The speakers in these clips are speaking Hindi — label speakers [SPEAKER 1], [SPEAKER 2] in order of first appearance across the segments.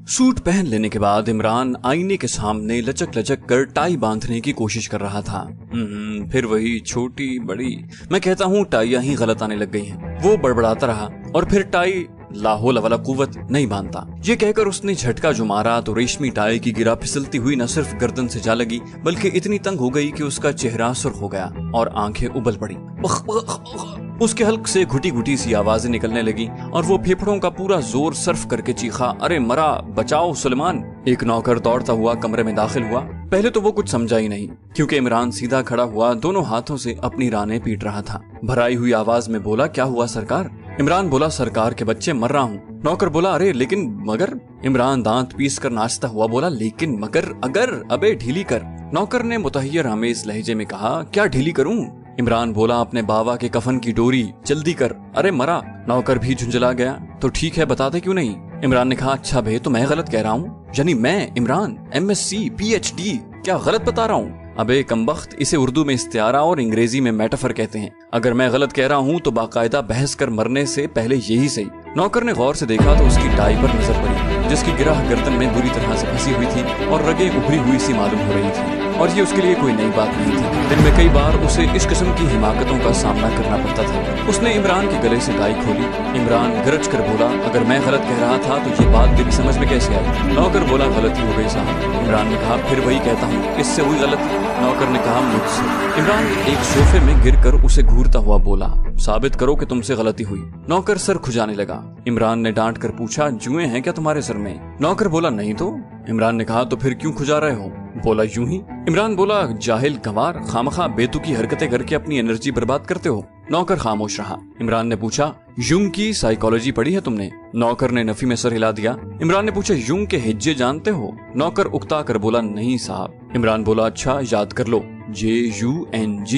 [SPEAKER 1] सूट पहन लेने के बाद इमरान आईने के सामने लचक लचक कर टाई बांधने की कोशिश कर रहा था। फिर वही छोटी बड़ी, मैं कहता हूँ टाइयां ही गलत आने लग गई हैं। वो बड़बड़ाता रहा और फिर टाई लाहौल वाला कुव्वत नहीं बांधता। ये कहकर उसने झटका जो मारा तो रेशमी टाई की गिरा फिसलती हुई न सिर्फ गर्दन से जा लगी बल्कि इतनी तंग हो गई कि उसका चेहरा सुर्ख हो गया और आंखें उबल पड़ी। उसके हल्क से घुटी घुटी सी आवाजें निकलने लगी और वो फेफड़ों का पूरा जोर सर्फ करके चीखा, अरे मरा, बचाओ सुलेमान। एक नौकर दौड़ता हुआ कमरे में दाखिल हुआ। पहले तो वो कुछ समझा ही नहीं क्योंकि इमरान सीधा खड़ा हुआ दोनों हाथों से अपनी रानें पीट रहा था। भराई हुई आवाज में बोला, क्या हुआ सरकार? इमरान बोला, सरकार के बच्चे, मर रहा हूँ। नौकर बोला, अरे लेकिन मगर? इमरान दांत पीस कर नाचता हुआ बोला, लेकिन मगर अगर, अबे ढीली कर। नौकर ने मुतहय्यर आमेज लहजे में कहा, क्या ढीली करूं? इमरान बोला, अपने बाबा के कफन की डोरी जल्दी कर। अरे मरा। नौकर भी झुंझला गया, तो ठीक है बताते क्यों नहीं? इमरान ने कहा, अच्छा भे तो मैं गलत कह रहा हूँ? यानी मैं इमरान MSc PhD क्या गलत बता रहा हूँ? अबे कमबख्त, इसे उर्दू में इस्तिआरा और अंग्रेजी में मेटाफर कहते हैं। अगर मैं गलत कह रहा हूँ तो बाकायदा बहस कर मरने से पहले यही सही। नौकर ने गौर से देखा तो उसकी टाई पर नजर पड़ी जिसकी गिरह गर्दन में बुरी तरह से फंसी हुई थी और रगें उभरी हुई सी मालूम हो रही थी। और ये उसके लिए कोई नई बात नहीं थी। दिन में कई बार उसे इस किस्म की हिमाकतों का सामना करना पड़ता था। उसने इमरान के गले से टाई खोली। इमरान गरज कर बोला, अगर मैं गलत कह रहा था तो ये बात तेरी समझ में कैसे आई? नौकर बोला, गलती हो गई साहब। इमरान ने कहा, फिर वही कहता हूँ, इससे हुई गलती? नौकर ने कहा, मुझसे। इमरान एक सोफे में गिरकर उसे घूरता हुआ बोला, साबित करो कि तुमसे गलती हुई। नौकर सर खुजाने लगा। इमरान ने डांट कर पूछा, जुएं हैं क्या तुम्हारे सर में? नौकर बोला, नहीं तो। इमरान ने कहा, तो फिर क्यों खुजा रहे हो? बोला, यूं ही। इमरान बोला, जाहिल गंवार, खामखा बेतुकी हरकतें करके अपनी एनर्जी बर्बाद करते हो। नौकर खामोश रहा। इमरान ने पूछा, यूंग की साइकोलॉजी पढ़ी है तुमने? नौकर ने नफी में सर हिला दिया। इमरान ने पूछा, यूंग के हिज्जे जानते हो? नौकर उकता कर बोला, नहीं साहब। इमरान बोला, अच्छा याद कर लो, JUNG,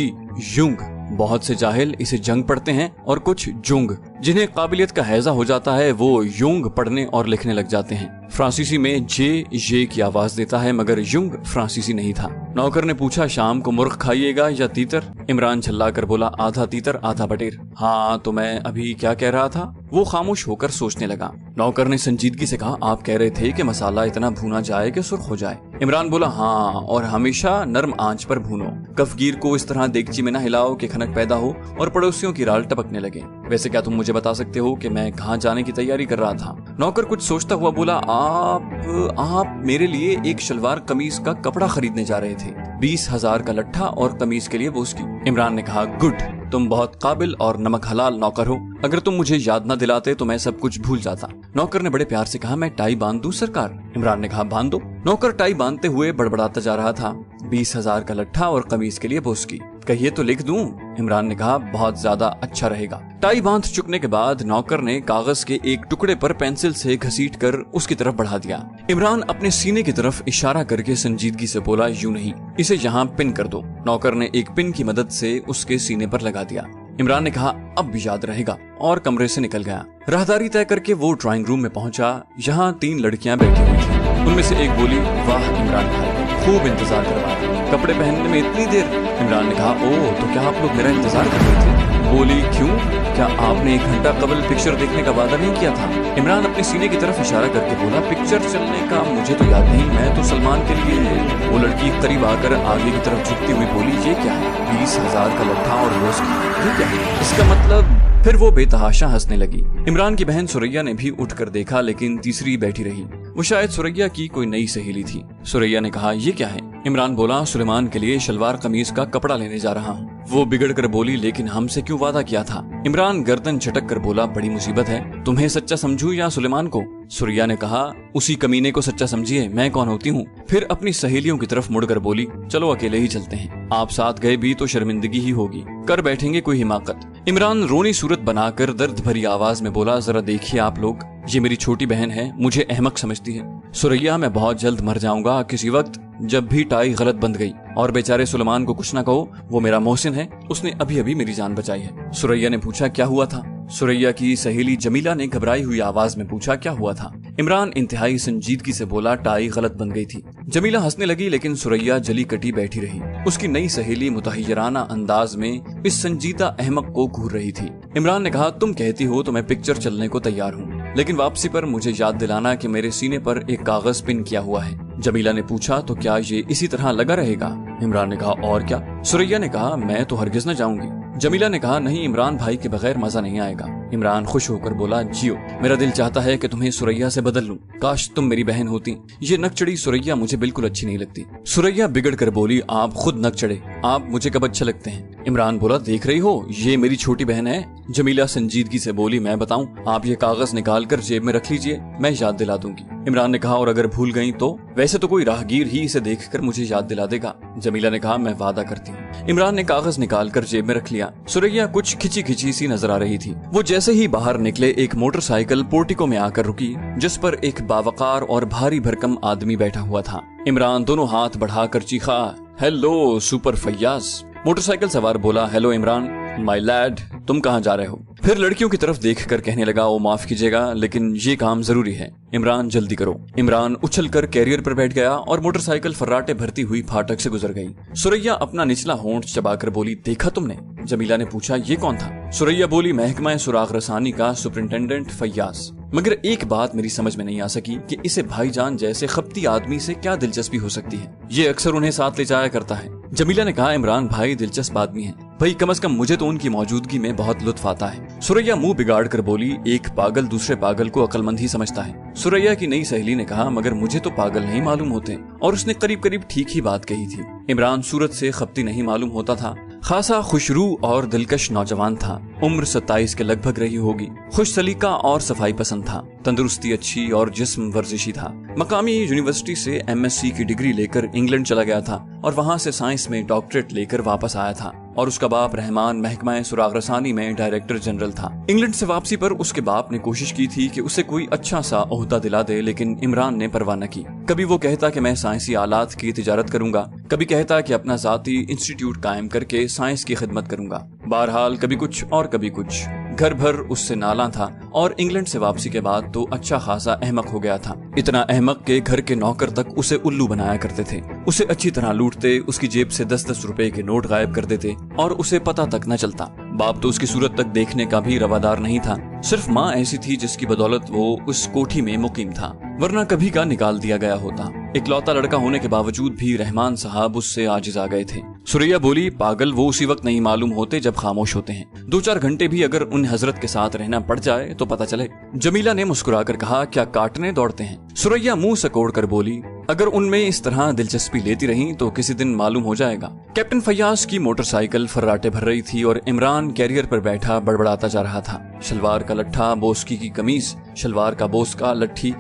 [SPEAKER 1] यूंग। बहुत से जाहिल इसे जंग पढ़ते हैं और कुछ जुंग। जिन्हें काबिलियत का हैजा हो जाता है वो यूंग पढ़ने और लिखने लग जाते हैं। फ्रांसीसी में जे की आवाज देता है मगर यूंग फ्रांसीसी नहीं था। नौकर ने पूछा, शाम को मुर्ग खाइएगा या तीतर? इमरान छल्ला कर बोला, आधा तीतर आधा बटेर। हाँ तो मैं अभी क्या कह रहा था? वो खामोश होकर सोचने लगा। नौकर ने संजीदगी से कहा, आप कह रहे थे कि मसाला इतना भुना जाए कि सुर्ख हो जाए। इमरान बोला, हाँ, और हमेशा नर्म आंच पर भूनो। कफगीर को इस तरह देगची में न हिलाओ कि खनक पैदा हो और पड़ोसियों की राल टपकने लगे। वैसे क्या तुम मुझे बता सकते हो कि मैं कहाँ जाने की तैयारी कर रहा था? नौकर कुछ सोचता हुआ बोला, आप मेरे लिए एक शलवार कमीज का कपड़ा खरीदने जा रहे थे। 20,000 का लट्ठा और कमीज के लिए वो उसकी। इमरान ने कहा, गुड, तुम बहुत काबिल और नमक हलाल नौकर हो। अगर तुम मुझे याद न दिलाते तो मैं सब कुछ भूल जाता। नौकर ने बड़े प्यार से कहा, मैं टाई बांध दूं सरकार? इमरान ने कहा, बांध दो। नौकर टाई बांधते हुए बड़बड़ाता जा रहा था, 20,000 का लट्ठा और कमीज के लिए वो उसकी। कहिए तो लिख दूं? इमरान ने कहा, बहुत ज्यादा अच्छा रहेगा। टाई बांध चुकने के बाद नौकर ने कागज के एक टुकड़े पर पेंसिल से घसीट कर उसकी तरफ बढ़ा दिया। इमरान अपने सीने की तरफ इशारा करके संजीदगी से बोला, यूं नहीं, इसे यहाँ पिन कर दो। नौकर ने एक पिन की मदद से उसके सीने पर लगा दिया। इमरान ने कहा, अब याद रहेगा, और कमरे से निकल गया। राहदारी तय करके वो ड्राइंग रूम में पहुंचा। यहाँ 3 लड़कियां बैठी हुई थी। उनमें से एक बोली, वाह इमरान भाई, खूब इंतजार करवाया, कपड़े पहनने में इतनी देर? इमरान ने कहा, ओह तो क्या आप लोग मेरा इंतजार कर रहे थे? बोली, क्यों, क्या आपने 1 घंटा कबल पिक्चर देखने का वादा नहीं किया था? इमरान अपने सीने की तरफ इशारा करके बोला, पिक्चर चलने का मुझे तो याद नहीं, मैं तो सलमान के लिए। वो लड़की करीब आकर आगे की तरफ झुकती हुई बोली, ये क्या है? 20,000 का लट्ठा और रोज की, ये क्या है? इसका मतलब? फिर वो बेतहाशा हंसने लगी। इमरान की बहन सुरैया ने भी उठकर देखा लेकिन तीसरी बैठी रही। वो शायद सुरैया की कोई नई सहेली थी। सुरैया ने कहा, ये क्या है? इमरान बोला, सुलेमान के लिए शलवार कमीज का कपड़ा लेने जा रहा हूँ। वो बिगड़ कर बोली, लेकिन हमसे क्यों वादा किया था? इमरान गर्दन झटक कर बोला, बड़ी मुसीबत है, तुम्हें सच्चा समझूं या सुलेमान को? सुरैया ने कहा, उसी कमीने को सच्चा समझिए, मैं कौन होती हूँ? फिर अपनी सहेलियों की तरफ मुड़कर बोली, चलो अकेले ही चलते हैं, आप साथ गए भी तो शर्मिंदगी ही होगी, कर बैठेंगे कोई हिमाकत। इमरान रोनी सूरत बनाकर दर्द भरी आवाज में बोला, जरा देखिए आप लोग, ये मेरी छोटी बहन है, मुझे अहमक समझती है। सुरैया, मैं बहुत जल्द मर जाऊंगा किसी वक्त जब भी टाई गलत बंध गई। और बेचारे सुलेमान को कुछ ना कहो, वो मेरा मोहसिन है, उसने अभी अभी मेरी जान बचाई है। सुरैया ने पूछा, क्या हुआ था? सुरैया की सहेली जमीला ने घबराई हुई आवाज में पूछा, क्या हुआ था? इमरान इंतहाई संजीदगी से बोला, टाई गलत बन गई थी। जमीला हंसने लगी लेकिन सुरैया जली कटी बैठी रही। उसकी नई सहेली मुतहय्यराना अंदाज में इस संजीदा अहमक को घूर रही थी। इमरान ने कहा, तुम कहती हो तो मैं पिक्चर चलने को तैयार हूँ, लेकिन वापसी पर मुझे याद दिलाना कि मेरे सीने पर एक कागज पिन किया हुआ है। जमीला ने पूछा, तो क्या ये इसी तरह लगा रहेगा? इमरान ने कहा, और क्या? सुरैया ने कहा, मैं तो हरगिज न जाऊंगी। जमीला ने कहा, नहीं, इमरान भाई के बगैर मजा नहीं आएगा। इमरान खुश होकर बोला, जियो, मेरा दिल चाहता है कि तुम्हें सुरैया से बदल लूं। काश तुम मेरी बहन होती। ये नकचड़ी सुरैया मुझे बिल्कुल अच्छी नहीं लगती। सुरैया बिगड़ कर बोली, आप खुद नकचड़े, आप मुझे कब अच्छे लगते हैं? इमरान बोला, देख रही हो, ये मेरी छोटी बहन है। जमीला संजीदगी से बोली, मैं बताऊं, आप ये कागज निकाल कर जेब में रख लीजिए, मैं याद दिला दूंगी। इमरान ने कहा, और अगर भूल गई तो? वैसे तो कोई राहगीर ही इसे देखकर मुझे याद दिला देगा। जमीला ने कहा, मैं वादा करती हूँ। इमरान ने कागज निकाल कर जेब में रख लिया। सुरैया कुछ खिंची खिंची सी नजर आ रही थी। वो जैसे ही बाहर निकले, एक मोटरसाइकिल पोर्टिको में आकर रुकी, जिस पर एक बावकार और भारी भरकम आदमी बैठा हुआ था। इमरान दोनों हाथ बढ़ाकर चीखा, हेलो सुपर फैयाज। मोटरसाइकिल सवार बोला, हेलो इमरान माय लैड, तुम कहाँ जा रहे हो? फिर लड़कियों की तरफ देखकर कहने लगा, ओ माफ कीजिएगा, लेकिन ये काम जरूरी है। इमरान जल्दी करो। इमरान उछलकर कैरियर पर बैठ गया और मोटरसाइकिल फर्राटे भरती हुई फाटक से गुजर गई। सुरैया अपना निचला होंठ चबाकर बोली, देखा तुमने? जमीला ने पूछा, ये कौन था? सुरैया बोली, महकमा सुराग रसानी का सुपरिंटेंडेंट फैयाज। मगर एक बात मेरी समझ में नहीं आ सकी कि इसे भाईजान जैसे खपती आदमी से क्या दिलचस्पी हो सकती है। ये अक्सर उन्हें साथ ले जाया करता है। जमीला ने कहा, इमरान भाई दिलचस्प आदमी है भाई, कम से कम मुझे तो उनकी मौजूदगी में बहुत लुत्फ आता है। सुरैया मुंह बिगाड़ कर बोली, एक पागल दूसरे पागल को अक्लमंद ही समझता है। सुरैया की नई सहेली ने कहा, मगर मुझे तो पागल नहीं मालूम होते। और उसने करीब करीब ठीक ही बात कही थी। इमरान सूरत से खपती नहीं मालूम होता था। खासा खुशरू और दिलकश नौजवान था। उम्र 27 के लगभग रही होगी। खुश सलीका और सफाई पसंद था। तंदुरुस्ती अच्छी और जिस्म वर्जिशी था। मकामी यूनिवर्सिटी से MSc की डिग्री लेकर इंग्लैंड चला गया था और वहां से साइंस में डॉक्टरेट लेकर वापस आया था। और उसका बाप रहमान महकमा सुराग रसानी में डायरेक्टर जनरल था। इंग्लैंड से वापसी पर उसके बाप ने कोशिश की थी कि उसे कोई अच्छा सा ओहदा दिला दे, लेकिन इमरान ने परवाह न की। कभी वो कहता कि मैं साइंसी आलात की तिजारत करूंगा, कभी कहता कि अपना जाती इंस्टीट्यूट कायम करके साइंस की खिदमत करूंगा। बहरहाल कभी कुछ और कभी कुछ। घर भर उससे नाला था और इंग्लैंड से वापसी के बाद तो अच्छा खासा अहमक हो गया था। इतना अहमक के घर के नौकर तक उसे उल्लू बनाया करते थे। उसे अच्छी तरह लूटते, उसकी जेब से 10-10 रुपए के नोट गायब कर देते और उसे पता तक न चलता। बाप तो उसकी सूरत तक देखने का भी रवादार नहीं था। सिर्फ माँ ऐसी थी जिसकी बदौलत वो उस कोठी में मुकीम था, वरना कभी का निकाल दिया गया होता। इकलौता लड़का होने के बावजूद भी रहमान साहब उससे आजिज आ गए थे। सुरैया बोली, पागल वो उसी वक्त नहीं मालूम होते जब खामोश होते हैं। 2-4 घंटे भी अगर उन हजरत के साथ रहना पड़ जाए तो पता चले। जमीला ने मुस्कुराकर कहा, क्या काटने दौड़ते हैं? सुरैया मुंह सकोड़ कर बोली, अगर उनमें इस तरह दिलचस्पी लेती रही तो किसी दिन मालूम हो जाएगा। कैप्टन फैयाज की मोटरसाइकिल फर्राटे भर रही थी और इमरान कैरियर पर बैठा बड़बड़ाता जा रहा था। शलवार का लट्ठा, बोस्की की कमीज, शलवार का बोस्का, लट्ठी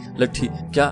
[SPEAKER 1] क्या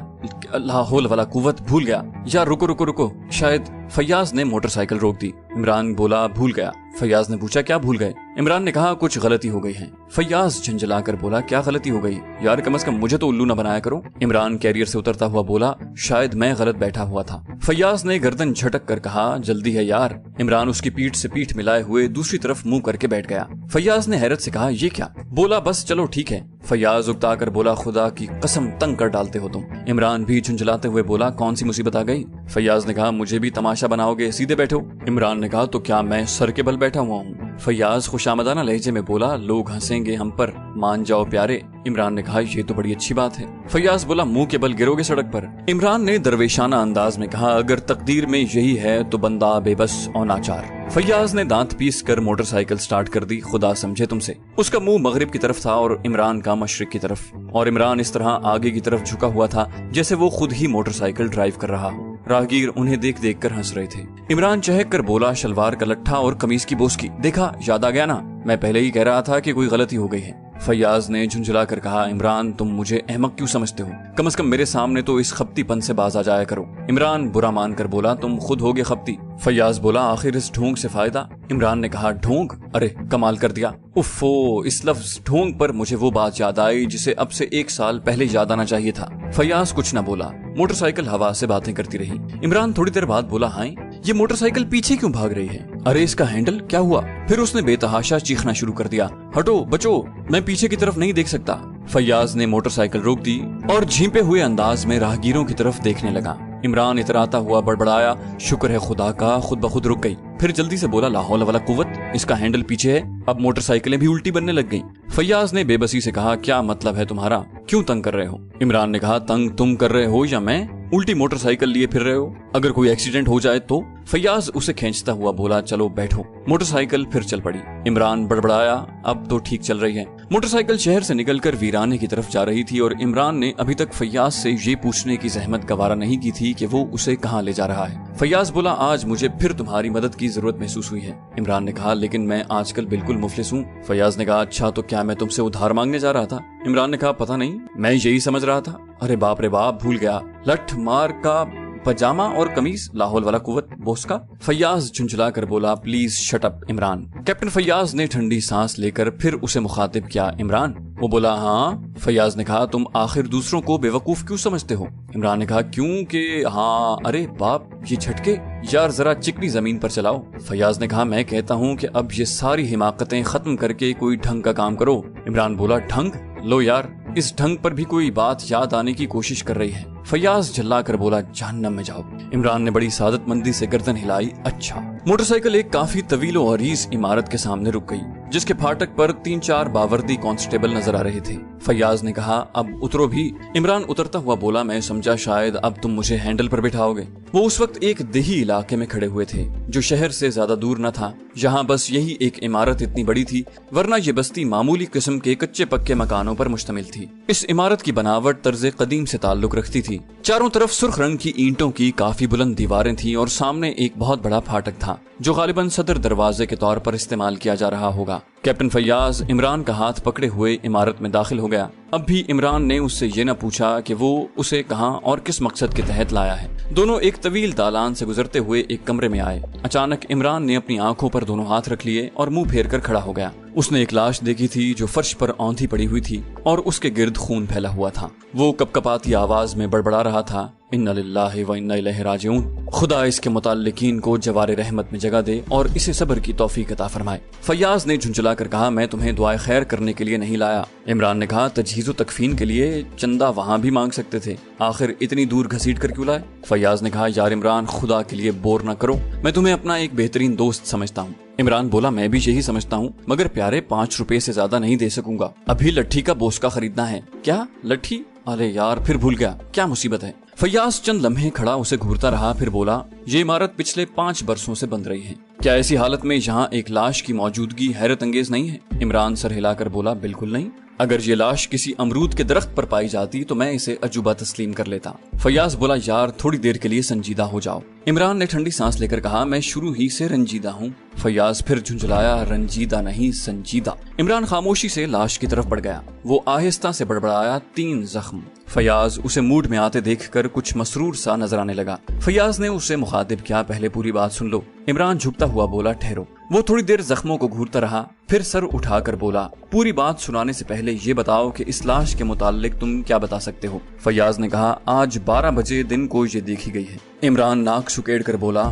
[SPEAKER 1] अल्लाह हौल वला कुव्वत, भूल गया। या रुको, शायद फैयाज ने मोटरसाइकिल रोक दी। इमरान बोला, भूल गया। फैयाज ने पूछा, क्या भूल गए? इमरान ने कहा, कुछ गलती हो गई है। फैयाज झंझलाकर बोला, क्या गलती हो गई? यार कम से कम मुझे तो उल्लू न बनाया करो। इमरान कैरियर से उतरता हुआ बोला, शायद मैं गलत बैठा हुआ था। फैयाज ने गर्दन झटक कर कहा, जल्दी है यार। इमरान उसकी पीठ से पीठ मिलाए हुए दूसरी तरफ मुंह करके बैठ गया। फैयाज ने हैरत से कहा, ये क्या? बोला, बस चलो ठीक है। फैयाज उकता कर बोला, खुदा की कसम तंग कर डालते हो तुम। इमरान भी झुंझलाते हुए बोला, कौन सी मुसीबत आ गई? फैयाज ने कहा, मुझे भी तमाशा बनाओगे, सीधे बैठो। इमरान ने कहा, तो क्या मैं सर के बल बैठा हुआ हूँ? फैयाज खुशामदाना लहजे में बोला, लोग हंसेंगे हम पर, मान जाओ प्यारे। इमरान ने कहा, ये तो बड़ी अच्छी बात है। फैयाज बोला, मुंह के बल गिरोगे सड़क पर? इमरान ने दरवेशाना अंदाज में कहा, अगर तकदीर में यही है तो बंदा बेबस और नाचार। फैयाज ने दांत पीस कर मोटरसाइकिल स्टार्ट कर दी, खुदा समझे तुमसे। उसका मुंह मगरिब की तरफ था और इमरान का मशरिक की तरफ, और इमरान इस तरह आगे की तरफ झुका हुआ था जैसे वो खुद ही मोटरसाइकिल ड्राइव कर रहा हो। राहगीर उन्हें देख देख कर हंस रहे थे। इमरान चहक कर बोला, शलवार का लट्ठा और कमीज की बोस्की, देखा, याद आ गया ना? मैं पहले ही कह रहा था कि कोई गलती हो गई है। फैयाज ने झुंझला कर कहा, इमरान तुम मुझे अहमक क्यों समझते हो? कम से कम मेरे सामने तो इस खपतीपन से बाज आ जाया करो। इमरान बुरा मानकर बोला, तुम खुद होगे खपती। फैयाज बोला, आखिर इस ढोंग से फायदा? इमरान ने कहा, ढोंग? अरे कमाल कर दिया। उफ़ो, इस लफ्ज ढोंग पर मुझे वो बात याद आई जिसे अब से 1 साल पहले याद आना चाहिए था। फैयाज कुछ न बोला। मोटरसाइकिल हवा से बातें करती रही। इमरान थोड़ी देर बाद बोला, हाय, ये मोटरसाइकिल पीछे क्यों भाग रही है? अरे इसका हैंडल क्या हुआ? फिर उसने बेतहाशा चीखना शुरू कर दिया, हटो बचो, मैं पीछे की तरफ नहीं देख सकता। फैयाज ने मोटरसाइकिल रोक दी और झींपे हुए अंदाज में राहगीरों की तरफ देखने लगा। इमरान इतराता हुआ बड़बड़ाया, शुक्र है खुदा का, खुद ब खुद रुक गई। फिर जल्दी से बोला, ला हौल वला कुव्वत, इसका हैंडल पीछे है। अब मोटरसाइकिलें भी उल्टी बनने लग गईं। फैयाज ने बेबसी से कहा, क्या मतलब है तुम्हारा? क्यों तंग कर रहे हो? इमरान ने कहा, तंग तुम कर रहे हो या मैं? उल्टी मोटरसाइकिल लिए फिर रहे हो, अगर कोई एक्सीडेंट हो जाए तो? फैयाज उसे खींचता हुआ बोला, चलो बैठो। मोटरसाइकिल फिर चल पड़ी। इमरान बड़बड़ाया, अब तो ठीक चल रही है। मोटरसाइकिल शहर से निकलकर वीराने की तरफ जा रही थी और इमरान ने अभी तक फैयाज से ये पूछने की जहमत गवारा नहीं की थी कि वो उसे कहाँ ले जा रहा है। फैयाज बोला, आज मुझे फिर तुम्हारी मदद की जरूरत महसूस हुई है। इमरान ने कहा, लेकिन मैं आजकल बिल्कुल मुफलिस हूँ। फैयाज ने कहा, अच्छा तो क्या मैं तुमसे उधार मांगने जा रहा था? इमरान ने कहा, पता नहीं, मैं यही समझ रहा था। अरे बाप रे बाप, भूल गया। लठ मार का पजामा और कमीज, लाहौल वाला कुवत बोस का। फैयाज झुंझला कर बोला, please shut up Imran. Captain Faiyaz ने ठंडी सांस लेकर फिर उसे मुखातिब किया, इमरान? वो बोला, हाँ। फैयाज ने कहा, तुम आखिर दूसरों को बेवकूफ क्यों समझते हो? इमरान ने कहा, क्योंकि हाँ। अरे बाप, ये झटके यार, जरा चिकनी जमीन पर चलाओ। फैयाज ने कहा, मैं कहता हूँ कि अब ये सारी हिमाकतें खत्म करके कोई ढंग का काम करो। इमरान बोला, ढंग? लो यार, इस ढंग पर भी कोई बात याद आने की कोशिश कर रही है। फैयाज झल्ला कर बोला, जहन्नम में जाओ। इमरान ने बड़ी सादतमंदी से गर्दन हिलाई, अच्छा। मोटरसाइकिल एक काफी तवीलो अरीज इमारत के सामने रुक गई, जिसके फाटक पर 3-4 बावर्दी कांस्टेबल नजर आ रहे थे। फैयाज ने कहा, अब उतरो भी। इमरान उतरता हुआ बोला, मैं समझा शायद अब तुम मुझे हैंडल पर बिठाओगे। वो उस वक्त एक देही इलाके में खड़े हुए थे, जो शहर से ज्यादा दूर न था। यहाँ बस यही एक इमारत इतनी बड़ी थी, वरना ये बस्ती मामूली किस्म के कच्चे पक्के मकानों पर मुश्तमिल थी। इस इमारत की बनावट तर्ज कदीम से ताल्लुक रखती थी। चारों तरफ सुर्ख रंग की ईंटों की काफी बुलंद दीवारें थीं और सामने एक बहुत बड़ा फाटक था, जो गालिबन सदर दरवाजे के तौर पर इस्तेमाल किया जा रहा होगा। कैप्टन फैयाज इमरान का हाथ पकड़े हुए इमारत में दाखिल हो गया। अब भी इमरान ने उससे ये न पूछा कि वो उसे कहां और किस मकसद के तहत लाया है। दोनों एक तवील दालान से गुजरते हुए एक कमरे में आए। अचानक इमरान ने अपनी आंखों पर दोनों हाथ रख लिए और मुंह फेर कर खड़ा हो गया। उसने एक लाश देखी थी जो फर्श पर औंधी पड़ी हुई थी और उसके गिर्द खून फैला हुआ था। वो कपकपाती आवाज में बड़बड़ा रहा था, इन्ना लिल्लाहि व इन्ना इलैहि राजिऊन। खुदा इसके मुताल्लिकीन को जवारे रहमत में जगह दे और इसे सब्र की तौफीक अता फरमाए। फैयाज ने झुंझला कर कहा, मैं तुम्हें दुआए खैर करने के लिए नहीं लाया। इमरान ने कहा, तजहीज़ो तकफीन के लिए चंदा वहाँ भी मांग सकते थे, आखिर इतनी दूर घसीट कर क्यों लाए? फैयाज ने कहा, यार इमरान, खुदा के लिए बोर न करो, मैं तुम्हें अपना एक बेहतरीन दोस्त समझता हूँ। इमरान बोला, मैं भी यही समझता हूँ, मगर प्यारे 5 रुपए से ज्यादा नहीं दे सकूंगा। अभी लट्ठी का बोस्का खरीदना है। क्या लट्ठी? अरे यार, फिर भूल गया, क्या मुसीबत है? फैयाज चंद लम्हे खड़ा उसे घूरता रहा, फिर बोला, ये इमारत पिछले 5 बरसों से बंद रही है। क्या ऐसी हालत में यहाँ एक लाश की मौजूदगी हैरत अंगेज नहीं है? इमरान सर हिलाकर बोला, बिल्कुल नहीं। अगर ये लाश किसी अमरूद के दरख्त पर पाई जाती तो मैं इसे अजूबा तस्लीम कर लेता। फैयाज बोला, यार थोड़ी देर के लिए संजीदा हो जाओ। इमरान ने ठंडी सांस लेकर कहा, मैं शुरू ही से रंजीदा हूँ। फैयाज फिर झुंझलाया, रंजीदा नहीं संजीदा। इमरान खामोशी से लाश की तरफ बढ़ गया। वो आहिस्ता से बड़बड़ाया, 3 जख्म। फैयाज उसे मूड में आते देखकर कुछ मसरूर सा नजर आने लगा। फैयाज ने उसे मुखातिब किया, पहले पूरी बात सुन लो। इमरान झुकता हुआ बोला, ठहरो। वो थोड़ी देर जख्मों को घूरता रहा, फिर सर उठाकर बोला, पूरी बात सुनाने से पहले ये बताओ कि इस लाश के मुताल्लिक तुम क्या बता सकते हो? फैयाज ने कहा, आज 12 बजे दिन को ये देखी गई है। इमरान नाक सुकेड़ कर बोला,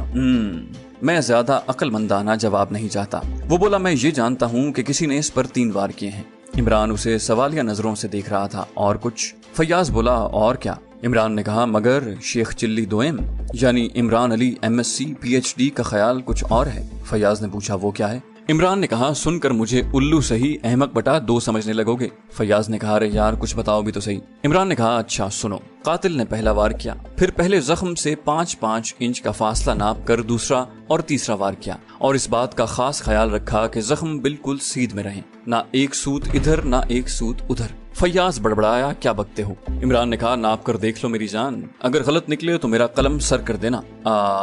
[SPEAKER 1] मैं ज्यादा अक्लमंदाना जवाब नहीं चाहता। वो बोला, मैं ये जानता हूँ कि किसी ने इस पर 3 वार किए हैं। इमरान उसे सवालिया नजरों से देख रहा था। और कुछ? फैयाज बोला, और क्या? इमरान ने कहा, मगर शेख चिल्ली दोएम यानी इमरान अली MSc PhD का ख्याल कुछ और है। फैयाज ने पूछा, वो क्या है? इमरान ने कहा, सुनकर मुझे उल्लू सही अहमक बटा 2 समझने लगोगे। फैयाज ने कहा, अरे यार कुछ बताओ भी तो सही। इमरान ने कहा, अच्छा सुनो। कातिल ने पहला वार किया, फिर पहले जख्म से 5-5 इंच का फासला नाप कर दूसरा और तीसरा वार किया, और इस बात का खास ख्याल रखा कि जख्म बिल्कुल सीध में रहे, ना एक सूत इधर ना एक सूत उधर। फैयाज बड़बड़ाया, क्या बकते हो? इमरान ने कहा, नाप कर देख लो मेरी जान, अगर गलत निकले तो मेरा कलम सर कर देना।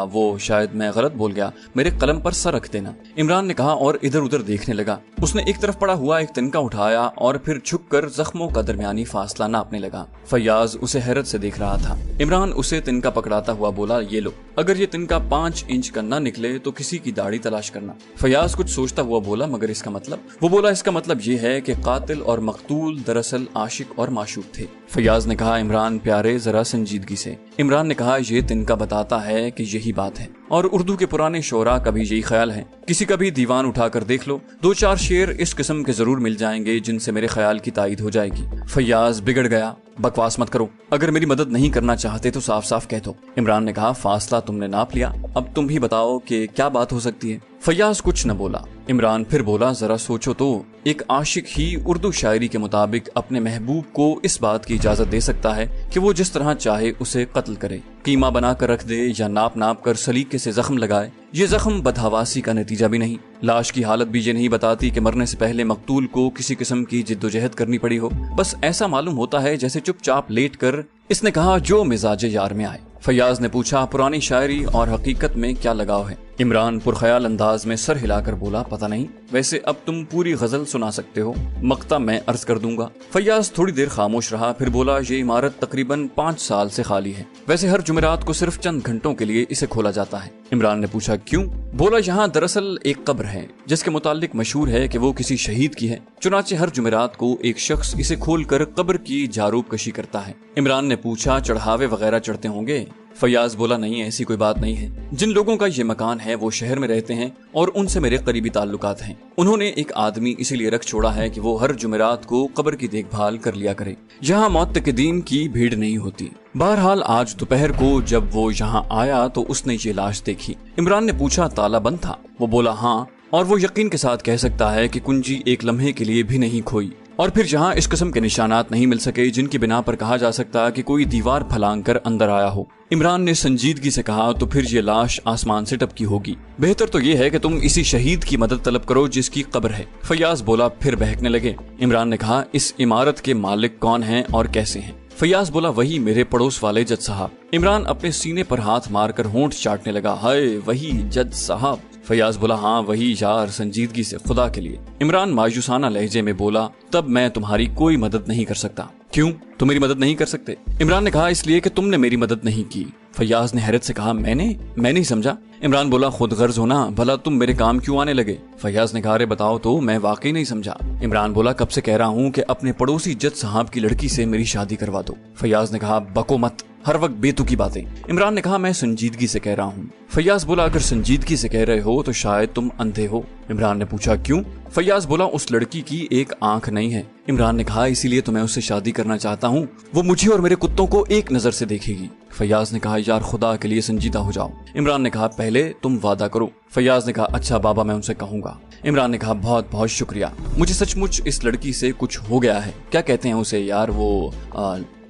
[SPEAKER 1] वो शायद मैं गलत बोल गया, मेरे कलम पर सर रख देना। इमरान ने कहा और इधर उधर देखने लगा। उसने एक तरफ पड़ा हुआ एक तिनका उठाया और फिर झुककर जख्मों का दरमियानी फासला नापने लगा। फैयाज उसे हैरत से देख रहा था। इमरान उसे तिनका पकड़ाता हुआ बोला, ये लो, अगर ये तिनका 5 इंच का न निकले तो किसी की दाढ़ी तलाश करना। फैयाज कुछ सोचता हुआ बोला, मगर इसका मतलब? वो बोला, इसका मतलब ये है कि कातिल और मकतूल दरअसल आशिक और माशूक थे। फैयाज ने कहा, इमरान प्यारे जरा संजीदगी से। इमरान ने कहा, ये तिनका बताता है कि यही बात है, और उर्दू के पुराने शोरा का भी यही ख्याल है। किसी का भी दीवान उठाकर देख लो, 2-4 शेर इस किस्म के जरूर मिल जाएंगे जिनसे मेरे ख्याल की तायद हो जाएगी। फैयाज बिगड़ गया, बकवास मत करो, अगर मेरी मदद नहीं करना चाहते तो साफ साफ कह दो। इमरान ने कहा, फासला तुमने नाप लिया, अब तुम भी बताओ कि क्या बात हो सकती है। फैयाज कुछ न बोला। इमरान फिर बोला, जरा सोचो तो, एक आशिक ही उर्दू शायरी के मुताबिक अपने महबूब को इस बात की इजाजत दे सकता है कि वो जिस तरह चाहे उसे कत्ल करे, कीमा बनाकर रख दे या नाप नाप कर सलीके से जख्म लगाए। ये जख्म बदहवासी का नतीजा भी नहीं। लाश की हालत भी ये नहीं बताती कि मरने से पहले मकतूल को किसी किस्म की जिद्दोजहद करनी पड़ी हो। बस ऐसा मालूम होता है जैसे चुपचाप लेट कर इसने कहा जो मिजाज यार में आए। फैयाज ने पूछा, पुरानी शायरी और हकीकत में क्या लगाव है? इमरान पुरख्याल अंदाज में सर हिलाकर बोला, पता नहीं, वैसे अब तुम पूरी गजल सुना सकते हो, मक्ता मैं अर्ज कर दूंगा। फैयाज थोड़ी देर खामोश रहा, फिर बोला, ये इमारत तकरीबन 5 साल से खाली है। वैसे हर जुमेरात को सिर्फ चंद घंटों के लिए इसे खोला जाता है। इमरान ने पूछा, क्यों? बोला, यहाँ दरअसल एक कब्र है जिसके मुतालिक मशहूर है कि वो किसी शहीद की है। चुनाचे हर जुमेरात को एक शख्स इसे खोलकर कब्र की जारूब कशी करता है। इमरान ने पूछा, चढ़ावे वगैरह चढ़ते होंगे? फैयाज बोला, नहीं, ऐसी कोई बात नहीं है। जिन लोगों का ये मकान है वो शहर में रहते हैं और उनसे मेरे करीबी ताल्लुकात हैं। उन्होंने एक आदमी इसीलिए रख छोड़ा है कि वो हर जुमेरात को कब्र की देखभाल कर लिया करे। यहाँ मुअत्तकिदीन की भीड़ नहीं होती। बहरहाल आज दोपहर को जब वो यहाँ आया तो उसने ये लाश देखी। इमरान ने पूछा, ताला बंद था? वो बोला, हाँ, और वो यकीन के साथ कह सकता है कि कुंजी एक लम्हे के लिए भी नहीं खोई। और फिर जहाँ इस किस्म के निशानात नहीं मिल सके जिनकी बिना पर कहा जा सकता कि कोई दीवार फलांग कर अंदर आया हो। इमरान ने संजीदगी से कहा, तो फिर ये लाश आसमान से टपकी होगी। बेहतर तो ये है कि तुम इसी शहीद की मदद तलब करो जिसकी कब्र है। फैयाज बोला, फिर बहकने लगे। इमरान ने कहा, इस इमारत के मालिक कौन हैं और कैसे हैं? फैयाज बोला, वही मेरे पड़ोस वाले जज साहब। इमरान अपने सीने पर हाथ मारकर होंठ चाटने लगा, हाय वही जज साहब। फैयाज बोला, हाँ वही यार, संजीदगी से, खुदा के लिए। इमरान मायूसाना लहजे में बोला, तब मैं तुम्हारी कोई मदद नहीं कर सकता। क्यों, तुम मेरी मदद नहीं कर सकते? इमरान ने कहा, इसलिए कि तुमने मेरी मदद नहीं की। फैयाज ने हैरत से कहा, मैं नहीं समझा। इमरान बोला, खुद गर्ज होना, भला तुम मेरे काम क्यों आने लगे? फैयाज ने कहा, अरे बताओ तो, मैं वाकई नहीं समझा। इमरान बोला, कब से कह रहा हूँ कि अपने पड़ोसी जज साहब की लड़की से मेरी शादी करवा दो। फैयाज ने कहा, बको मत, हर वक्त बेतुकी बातें। इमरान ने कहा, मैं संजीदगी से कह रहा हूँ। फैयाज बोला, अगर संजीदगी से कह रहे हो तो शायद तुम अंधे हो। इमरान ने पूछा, क्यों? फैयाज बोला, उस लड़की की एक आंख नहीं है। इमरान ने कहा, इसीलिए तो मैं उससे शादी करना चाहता हूँ, वो मुझे और मेरे कुत्तों को एक नजर से देखेगी। फैयाज ने कहा, यार खुदा के लिए संजीदा हो जाओ। इमरान ने कहा, पहले तुम वादा करो। फैयाज ने कहा, अच्छा बाबा, मैं उनसे कहूंगा। इमरान ने कहा, बहुत बहुत शुक्रिया, मुझे सचमुच इस लड़की से कुछ हो गया है। क्या कहते हैं उसे यार, वो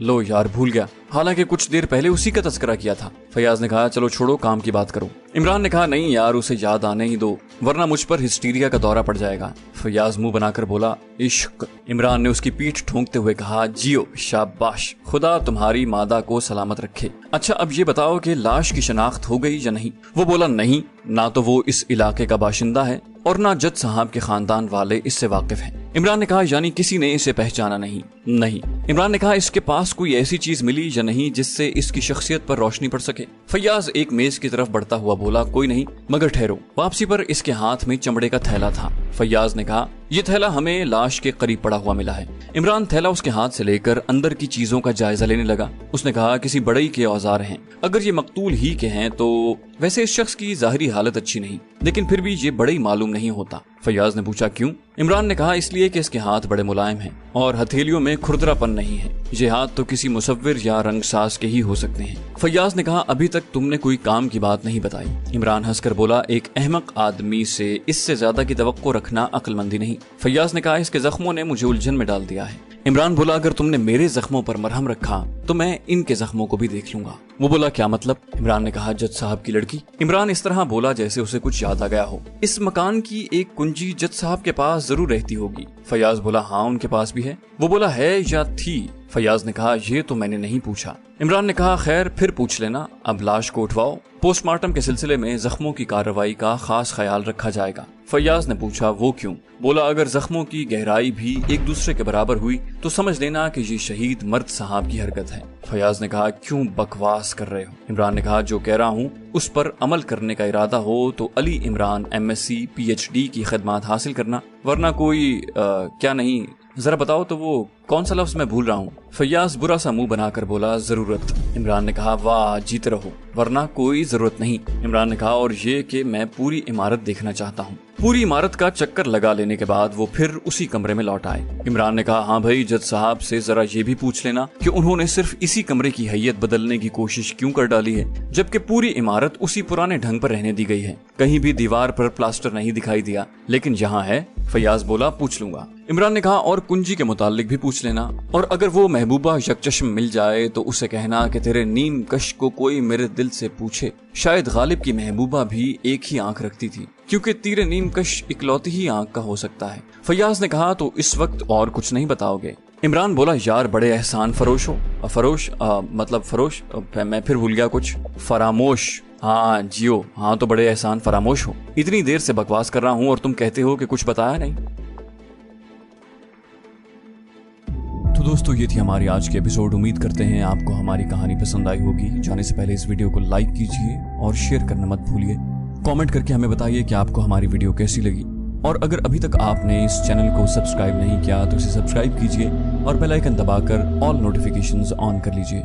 [SPEAKER 1] लो यार, भूल गया, हालांकि कुछ देर पहले उसी का तस्करा किया था। फैयाज ने कहा, चलो छोड़ो, काम की बात करो। इमरान ने कहा, नहीं यार, उसे याद आने ही दो, वरना मुझ पर हिस्टीरिया का दौरा पड़ जाएगा। फैयाज मुंह बनाकर बोला, इश्क। इमरान ने उसकी पीठ ठोंकते हुए कहा, जियो, शाबाश, खुदा तुम्हारी मादा को सलामत रखे। अच्छा अब ये बताओ कि लाश की शनाख्त हो गई या नहीं? वो बोला, नहीं, ना तो वो इस इलाके का बाशिंदा है और ना जज साहब के खानदान वाले इससे वाकिफ हैं। इमरान ने कहा, यानी किसी ने इसे पहचाना नहीं? नहीं। इमरान ने कहा, इसके पास कोई ऐसी चीज मिली या नहीं जिससे इसकी शख्सियत पर रोशनी पड़ सके? फैयाज एक मेज की तरफ बढ़ता हुआ बोला, कोई नहीं, मगर ठहरो। वापसी पर इसके हाथ में चमड़े का थैला था। फैयाज ने कहा, यह थैला हमें लाश के करीब पड़ा हुआ मिला है। इमरान थैला उसके हाथ से लेकर अंदर की चीजों का जायजा लेने लगा। उसने कहा, किसी बड़ई के औजार हैं। अगर ये मकतूल ही के हैं तो वैसे इस शख्स की जाहिरी हालत अच्छी नहीं, लेकिन फिर भी ये बड़ई मालूम नहीं होता। फैयाज ने पूछा, क्यों? इमरान ने कहा, इसलिए कि इसके हाथ बड़े मुलायम हैं और हथेलियों में खुरदरापन नहीं है। ये हाथ तो किसी मुसव्विर या रंगसाज के ही हो सकते हैं। फैयाज ने कहा, अभी तक तुमने कोई काम की बात नहीं बताई। इमरान हंसकर बोला, एक अहमक आदमी से इससे ज्यादा की तवक्को रखना अक्लमंदी नहीं। फैयाज ने कहा, इसके जख्मों ने मुझे उलझन में डाल दिया है। इमरान बोला, अगर तुमने मेरे जख्मों पर मरहम रखा तो मैं इनके जख्मों को भी देख लूंगा। वो बोला, क्या मतलब? इमरान ने कहा, जज साहब की लड़की। इमरान इस तरह बोला जैसे उसे कुछ याद आ गया हो। इस मकान की एक कुंजी जज साहब के पास जरूर रहती होगी। फैयाज बोला, हाँ उनके पास भी है। वो बोला, है या थी? फैयाज ने कहा, ये तो मैंने नहीं पूछा। इमरान ने कहा, खैर फिर पूछ लेना, अब लाश को उठवाओ, पोस्टमार्टम के सिलसिले में जख्मों की कार्रवाई का खास ख्याल रखा जाएगा। फैयाज ने पूछा, वो क्यों? बोला, अगर जख्मों की गहराई भी एक दूसरे के बराबर हुई तो समझ लेना कि ये शहीद मर्द साहब की हरकत है। फैयाज ने कहा, क्यों बकवास कर रहे हो? इमरान ने कहा, जो कह रहा हूँ उस पर अमल करने का इरादा हो तो अली इमरान MSc PhD की खिदमत हासिल करना, वरना कोई क्या नहीं, जरा बताओ तो वो कौन सा लफ्ज मैं भूल रहा हूँ। फैयाज बुरा सा मुंह बनाकर बोला, जरूरत। इमरान ने कहा, वाह, जीते रहो, वरना कोई जरूरत नहीं। इमरान ने कहा, और ये कि मैं पूरी इमारत देखना चाहता हूँ। पूरी इमारत का चक्कर लगा लेने के बाद वो फिर उसी कमरे में लौट आए। इमरान ने कहा, हाँ भाई, जज साहब से जरा ये भी पूछ लेना कि उन्होंने सिर्फ इसी कमरे की हैयत बदलने की कोशिश क्यों कर डाली है, जबकि पूरी इमारत उसी पुराने ढंग पर रहने दी गई है। कहीं भी दीवार पर प्लास्टर नहीं दिखाई दिया, लेकिन यहाँ है। फयाज बोला, पूछ लूंगा। इमरान ने कहा, और कुंजी के मुतालिक भी पूछ लेना, और अगर वो महबूबा यकचश्म मिल जाए तो उसे कहना कि तेरे नीम कश को कोई मेरे दिल से पूछे। शायद गालिब की महबूबा भी एक ही आंख रखती थी, क्योंकि तीरे नीम कश इकलौती ही आंख का हो सकता है। फयाज ने कहा, तो इस वक्त और कुछ नहीं बताओगे? इमरान बोला, यार बड़े एहसान फरोश हो। मतलब फरोश, मैं फिर भूल गया कुछ। फरामोश, हाँ जियो, हाँ तो बड़े एहसान फरामोश हो। इतनी देर से बकवास कर रहा हूँ और तुम कहते हो कि कुछ बताया नहीं। तो दोस्तों, ये थी हमारी आज की एपिसोड। उम्मीद करते हैं आपको हमारी कहानी पसंद आई होगी। जाने से पहले इस वीडियो को लाइक कीजिए और शेयर करना मत भूलिए। कमेंट करके हमें बताइए कि आपको हमारी वीडियो कैसी लगी, और अगर अभी तक आपने इस चैनल को सब्सक्राइब नहीं किया तो इसे सब्सक्राइब कीजिए और बेल आइकन दबाकर ऑल नोटिफिकेशंस ऑन कर लीजिए।